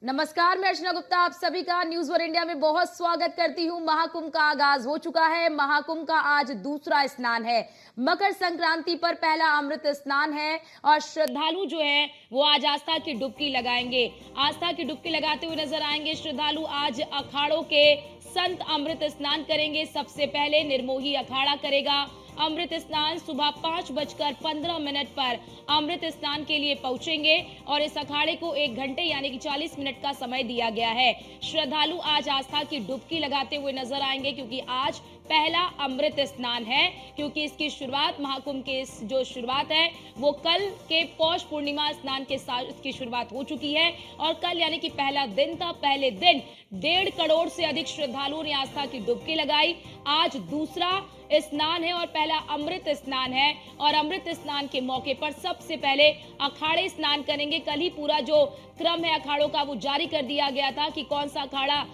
नमस्कार, मैं अर्चना गुप्ता आप सभी का न्यूज वन इंडिया में बहुत स्वागत करती हूं। महाकुंभ का आगाज हो चुका है। महाकुंभ का आज दूसरा स्नान है। मकर संक्रांति पर पहला अमृत स्नान है और श्रद्धालु जो है वो आज आस्था की डुबकी लगाएंगे। आस्था की डुबकी लगाते हुए नजर आएंगे श्रद्धालु। आज अखाड़ों के संत अमृत स्नान करेंगे। सबसे पहले निर्मोही अखाड़ा करेगा अमृत स्नान। सुबह 5:15 पर अमृत स्नान के लिए पहुंचेंगे और इस अखाड़े को 1 घंटे यानी कि 40 मिनट का समय दिया गया है। श्रद्धालु आज आस्था की डुबकी लगाते हुए नजर आएंगे क्योंकि आज पहला अमृत स्नान है। क्योंकि इसकी शुरुआत महाकुंभ के जो शुरुआत है वो कल के पौष पूर्णिमा स्नान के साथ इसकी शुरुआत हो चुकी है और कल यानी कि पहला दिन था। पहले दिन 1.5 करोड़ से अधिक श्रद्धालुओं ने आस्था की डुबकी लगाई। आज दूसरा स्नान है और पहला अमृत स्नान है और अमृत स्नान के मौके पर सबसे पहले अखाड़े स्नान करेंगे। कल ही पूरा जो क्रम है अखाड़ों का वो जारी कर दिया गया था कि कौन सा अखाड़ा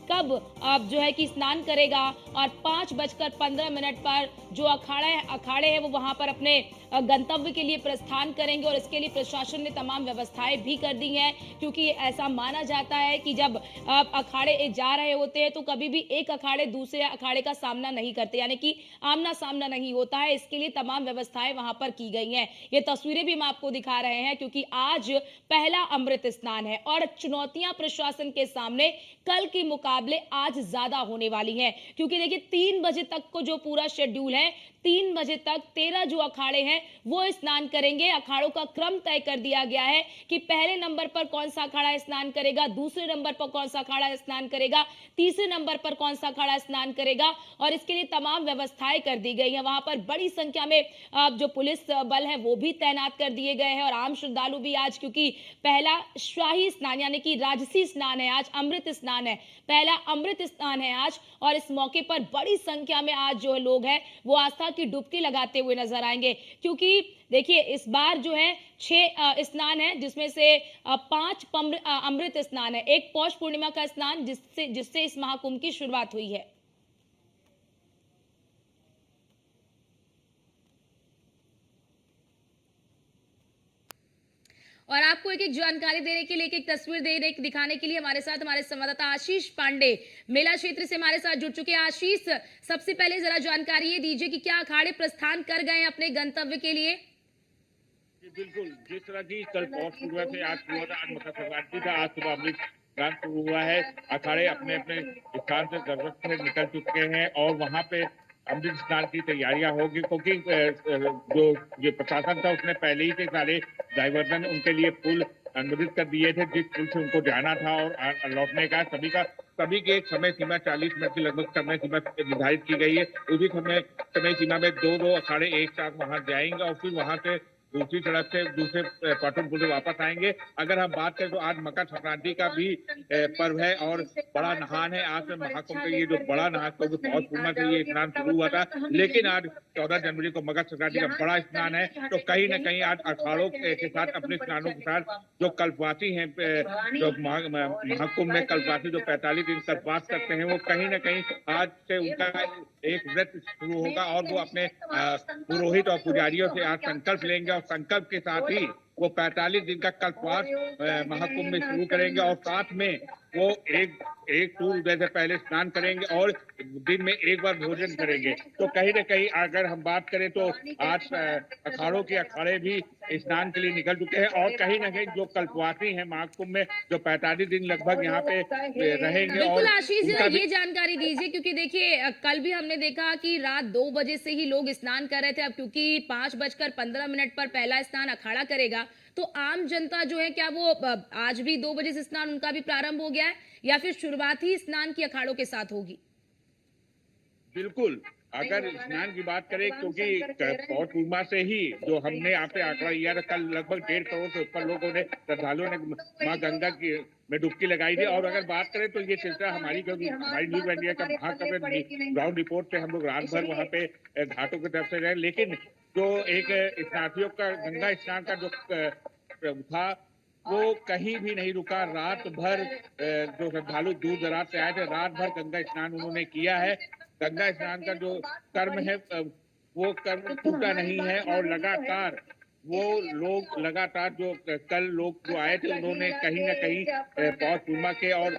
कब अब जो है कि स्नान करेगा और 5:15 पर जो अखाड़े हैं वो वहां पर अपने गंतव्य के लिए प्रस्थान करेंगे और इसके लिए प्रशासन ने तमाम व्यवस्थाएं भी कर दी हैं। क्योंकि ऐसा माना जाता है कि जब अखाड़े जा रहे होते हैं तो कभी भी एक अखाड़े दूसरे अखाड़े का सामना नहीं करते, यानी कि आमना सामना नहीं होता है। इसके लिए तमाम व्यवस्थाएं वहां पर की गई हैं। ये तस्वीरें भी हम आपको दिखा रहे हैं क्योंकि आज पहला अमृत स्नान है और चुनौतियां प्रशासन के सामने कल के मुकाबले आज ज्यादा होने वाली हैं। क्योंकि देखिए 3 बजे तक को जो पूरा शेड्यूल है, 3 बजे तक 13 जो अखाड़े हैं वो स्नान करेंगे। अखाड़ों का क्रम तय कर दिया गया है कि पहले नंबर पर कौन सा अखाड़ा स्नान करेगा, दूसरे नंबर पर कौन सा अखाड़ा स्नान करेगा, तीसरे नंबर पर कौन सा अखाड़ा स्नान करेगा और इसके लिए तमाम व्यवस्थाएं कर दी गई हैं। वहां पर बड़ी संख्या में जो पुलिस बल है वो भी तैनात कर दिए गए हैं और आम श्रद्धालु भी आज, क्योंकि पहला शाही स्नान यानी कि राजसी स्नान है, आज अमृत स्नान है, पहला अमृत स्नान है आज और इस मौके पर बड़ी संख्या में आज जो लोग हैं वो आस्था की डुबकी लगाते हुए नजर आएंगे। क्योंकि देखिए इस बार जो है 6 स्नान है जिसमें से 5 अमृत स्नान है, एक पौष पूर्णिमा का स्नान जिससे इस महाकुंभ की शुरुआत हुई है। और आपको एक जानकारी देने के लिए, एक तस्वीर दिखाने के लिए हमारे साथ हमारे संवाददाता आशीष पांडे मेला क्षेत्र से हमारे साथ जुड़ चुके हैं। आशीष, सबसे पहले जरा जानकारी ये दीजिए कि क्या अखाड़े प्रस्थान कर गए हैं अपने गंतव्य के लिए? बिल्कुल, जिस तरह की कल पौष पूर्णिमा से आज हुआ था, आज मकर संक्रांति था, आज सुबह अमृत स्नान शुरू हुआ है। अखाड़े अपने अपने स्थान से जरूरत में निकल चुके हैं और वहां पे अमृत स्नान की तैयारियां होगी क्योंकि जो ये प्रशासन था उसने पहले ही से सारे डाइवर्जन उनके लिए पुल अनुमोदित कर दिए थे, जिस पुल से उनको जाना था और लौटने का सभी की एक समय सीमा 40 मिनट की लगभग समय सीमा निर्धारित की गई है। उसी समय सीमा में दो अखाड़े एक साथ वहां जाएंगे और फिर वहां से दूसरी सड़क से दूसरे पाटन पुल से वापस आएंगे। अगर हम बात करें तो आज मकर संक्रांति का भी पर्व है और बड़ा नहान है। आज से महाकुंभ का ये जो बड़ा नहान क्योंकि पौष पूर्णिमा से ये स्नान शुरू हुआ था, लेकिन आज 14 जनवरी को मकर संक्रांति का बड़ा स्नान है। तो कहीं ना कहीं आज अखाड़ों के साथ अपने स्नानों के साथ जो कल्पवासी हैं, जो महाकुंभ में कल्पवासी जो 45 दिन कल्पवास करते हैं, वो कहीं ना कहीं आज से उनका एक व्रत शुरू होगा और वो अपने पुरोहित और पुजारियों से आज संकल्प लेंगे और संकल्प के साथ ही वो 45 दिन का कल्पवास महाकुंभ में शुरू करेंगे और साथ में वो एक सूर्योदय से पहले स्नान करेंगे और दिन में एक बार भोजन करेंगे। तो कहीं ना कहीं अगर हम बात करें तो आज अखाड़ों के अखाड़े भी स्नान के लिए निकल चुके हैं और कहीं ना कहीं जो कल्पवासी हैं महाकुंभ में जो 45 दिन लगभग यहाँ पे रहेंगे। बिल्कुल और आशीष, जरा ये जानकारी दीजिए क्योंकि देखिए कल भी हमने देखा कि रात 2 बजे से ही लोग स्नान कर रहे थे। अब क्योंकि 5:15 पर पहला स्नान अखाड़ा करेगा तो आम जनता जो है क्या वो आज भी 2 बजे से स्नान उनका भी प्रारंभ हो गया है या फिर शुरुआत ही स्नान की अखाड़ों के साथ होगी? बिल्कुल, अगर स्नान की बात करें क्योंकि पौष पूर्णिमा से ही जो हमने यहाँ पे आंकड़ा लिया था, कल लगभग 1.5 करोड़ से ऊपर लोगों ने श्रद्धालुओं ने माँ गंगा की में डुबकी लगाई थी। और अगर बात करें तो ये सिलसिला हमारी न्यूज इंडिया का ग्राउंड रिपोर्ट से हम लोग रात भर वहाँ पे घाटों की तरफ से रहे, लेकिन जो एक स्नातियों का गंगा स्नान का जो था वो कहीं भी नहीं रुका। रात भर जो श्रद्धालु दूर दराज से आए थे, रात भर गंगा स्नान उन्होंने किया है। गंगा स्नान का जो कर्म है वो कर्म टूटा नहीं है और लगातार वो लोग लगातार जो कल लोग जो आए थे उन्होंने कहीं ना कहीं पौष पूर्णिमा के और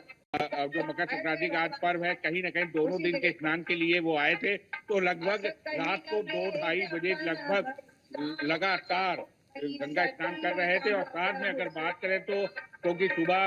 जो मकर संक्रांति का आज पर्व है कहीं ना कहीं दोनों दिन के स्नान के लिए वो आए थे। तो लगभग रात को 2-2:30 बजे लगभग लगातार गंगा स्नान कर रहे थे। और साथ में अगर बात करें तो क्योंकि सुबह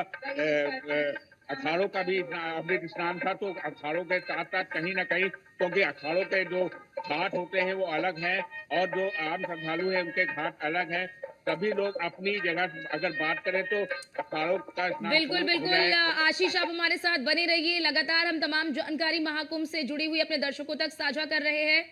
अखाड़ों का भी अमृत स्नान था, तो अखाड़ों के साथ साथ कहीं ना कहीं क्योंकि अखाड़ों के जो घाट होते हैं वो अलग हैं और जो आम श्रद्धालु हैं उनके घाट अलग हैं। सभी लोग अपनी जगह अगर बात करें तो अखाड़ों का स्नान बिल्कुल, शुरू हो बिल्कुल। जाए। आशीष, आप हमारे साथ बने रहिए। लगातार हम तमाम जानकारी महाकुंभ से जुड़ी हुई अपने दर्शकों तक साझा कर रहे हैं।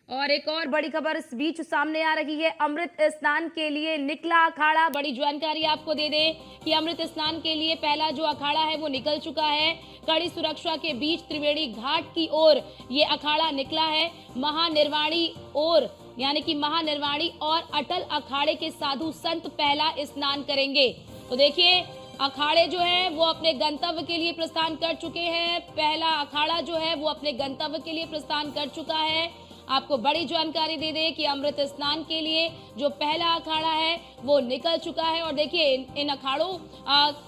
और एक और बड़ी खबर इस बीच सामने आ रही है। अमृत स्नान के लिए निकला अखाड़ा। बड़ी जानकारी आपको दे दें कि अमृत स्नान के लिए पहला जो अखाड़ा है वो निकल चुका है। कड़ी सुरक्षा के बीच त्रिवेणी घाट की ओर ये अखाड़ा निकला है। महानिर्वाणी और यानी कि महानिर्वाणी और अटल अखाड़े के साधु संत पहला स्नान करेंगे। तो देखिए, अखाड़े जो है वो अपने गंतव्य के लिए प्रस्थान कर चुके हैं। पहला अखाड़ा जो है वो अपने गंतव्य के लिए प्रस्थान कर चुका है। आपको बड़ी जानकारी दे दें कि अमृत स्नान के लिए जो पहला अखाड़ा है वो निकल चुका है। और देखिए, इन अखाड़ों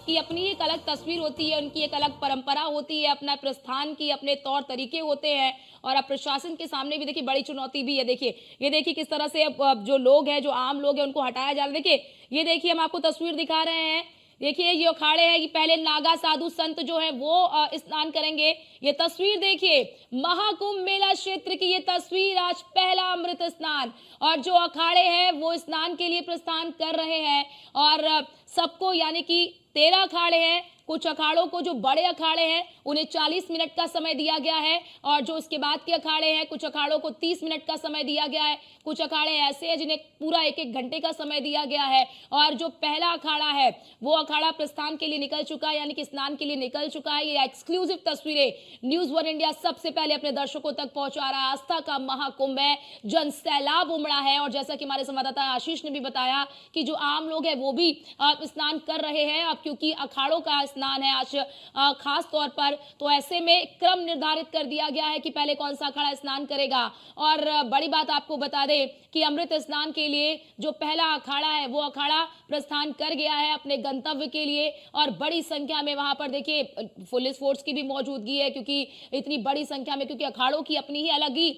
की अपनी एक अलग तस्वीर होती है, उनकी एक अलग परंपरा होती है, अपना प्रस्थान की अपने तौर तरीके होते हैं। और अब प्रशासन के सामने भी देखिए बड़ी चुनौती भी है। देखिए, ये देखिए किस तरह से अब जो लोग हैं, जो आम लोग हैं, उनको हटाया जा रहा है। देखिए, ये देखिए हम आपको तस्वीर दिखा रहे हैं। देखिए, ये अखाड़े हैं कि पहले नागा साधु संत जो है वो स्नान करेंगे। ये तस्वीर देखिए, महाकुंभ मेला क्षेत्र की ये तस्वीर, आज पहला अमृत स्नान। और जो अखाड़े हैं वो स्नान के लिए प्रस्थान कर रहे हैं। और सबको यानी कि 13 अखाड़े हैं। कुछ अखाड़ों को, जो बड़े अखाड़े हैं, उन्हें 40 मिनट का समय दिया गया है। और जो उसके बाद के अखाड़े हैं, कुछ अखाड़ों को 30 मिनट का समय दिया गया है। कुछ अखाड़े ऐसे हैं जिन्हें पूरा 1-1 घंटे का समय दिया गया है। और जो पहला अखाड़ा है वो अखाड़ा प्रस्थान के लिए निकल चुका है, यानी कि स्नान के लिए निकल चुका है। ये एक्सक्लूसिव तस्वीरें न्यूज़ वन इंडिया सबसे पहले अपने दर्शकों तक पहुंचा रहा है। आस्था का महाकुंभ है, जन सैलाब उमड़ा है। और जैसा कि हमारे संवाददाता आशीष ने भी बताया कि जो आम लोग हैं वो भी स्नान कर रहे हैं अब, क्योंकि अखाड़ों का स्नान है आज खास तौर पर। तो ऐसे में क्रम निर्धारित कर दिया गया है कि पहले कौन सा अखाड़ा स्नान करेगा। और बड़ी बात आपको बता दें कि अमृत स्नान के लिए जो पहला अखाड़ा है वो अखाड़ा प्रस्थान कर गया है अपने गंतव्य के लिए। और बड़ी संख्या में वहां पर देखिए पुलिस फोर्स की भी मौजूदगी है, क्योंकि इतनी बड़ी संख्या में, क्योंकि अखाड़ों की अपनी ही अलग ही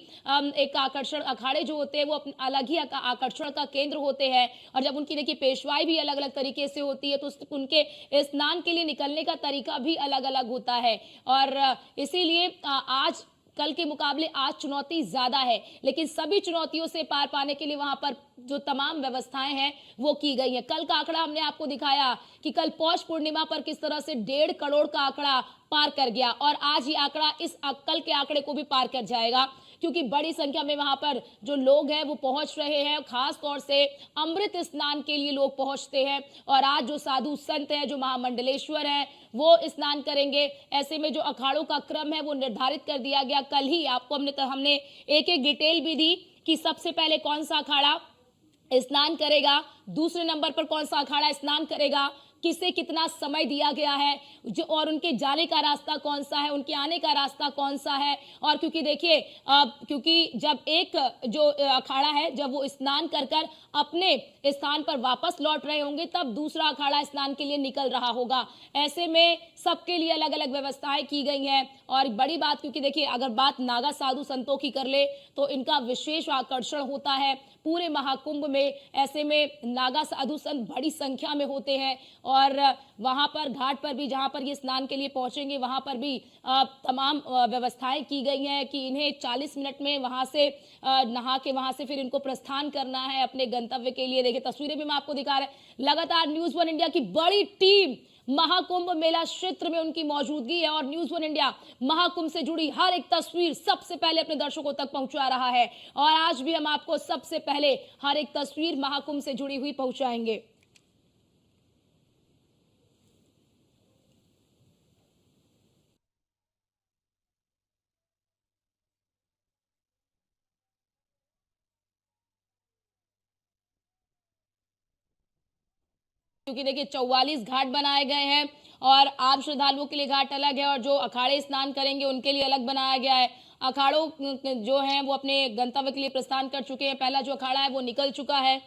एक आकर्षण, अखाड़े जो होते हैं वो अलग ही आकर्षण का केंद्र होते हैं। और जब उनकी देखिए पेशवाई भी अलग अलग तरीके से होती है, तो उनके स्नान के लिए निकलने का तरीका भी अलग अलग होता है। और इसीलिए आज कल के मुकाबले आज चुनौती ज्यादा है, लेकिन सभी चुनौतियों से पार पाने के लिए वहां पर जो तमाम व्यवस्थाएं हैं वो की गई है। कल का आंकड़ा हमने आपको दिखाया कि कल पौष पूर्णिमा पर किस तरह से 1.5 करोड़ का आंकड़ा पार कर गया। और आज ये आंकड़ा इस कल के आंकड़े को भी पार कर जाएगा, क्योंकि बड़ी संख्या में वहां पर जो लोग हैं वो पहुंच रहे हैं। खास तौर से अमृत स्नान के लिए लोग पहुंचते हैं। और आज जो साधु संत हैं, जो महामंडलेश्वर हैं, वो स्नान करेंगे। ऐसे में जो अखाड़ों का क्रम है वो निर्धारित कर दिया गया। कल ही आपको हमने एक एक डिटेल भी दी कि सबसे पहले कौन सा अखाड़ा स्नान करेगा, दूसरे नंबर पर कौन सा अखाड़ा स्नान करेगा, किसे कितना समय दिया गया है, जो और उनके जाने का रास्ता कौन सा है, उनके आने का रास्ता कौन सा है। और क्योंकि देखिए क्योंकि जब एक जो अखाड़ा है जब वो स्नान कर कर अपने स्थान पर वापस लौट रहे होंगे, तब दूसरा अखाड़ा स्नान के लिए निकल रहा होगा। ऐसे में सबके लिए अलग अलग व्यवस्थाएं की गई हैं। और बड़ी बात, क्योंकि देखिए अगर बात नागा साधु संतों की कर ले तो इनका विशेष आकर्षण होता है पूरे महाकुंभ में। ऐसे में नागा साधु संत बड़ी संख्या में होते हैं। और वहां पर घाट पर भी, जहां पर ये स्नान के लिए पहुंचेंगे, वहां पर भी तमाम व्यवस्थाएं की गई हैं कि इन्हें 40 मिनट में वहां से नहा के वहां से फिर इनको प्रस्थान करना है अपने गंतव्य के लिए। देखिए तस्वीरें भी मैं आपको दिखा रहे हैं। लगातार न्यूज़ वन इंडिया की बड़ी टीम महाकुंभ मेला क्षेत्र में उनकी मौजूदगी है। और न्यूज़ वन इंडिया महाकुंभ से जुड़ी हर एक तस्वीर सबसे पहले अपने दर्शकों तक पहुंचा रहा है। और आज भी हम आपको सबसे पहले हर एक तस्वीर महाकुंभ से जुड़ी हुई पहुंचाएंगे। क्योंकि देखिए 44 घाट बनाए गए हैं और आम श्रद्धालुओं के लिए घाट अलग है, और जो अखाड़े स्नान करेंगे उनके लिए अलग बनाया गया है। अखाड़ों जो हैं वो अपने गंतव्य के लिए प्रस्थान कर चुके हैं। पहला जो अखाड़ा है वो निकल चुका है।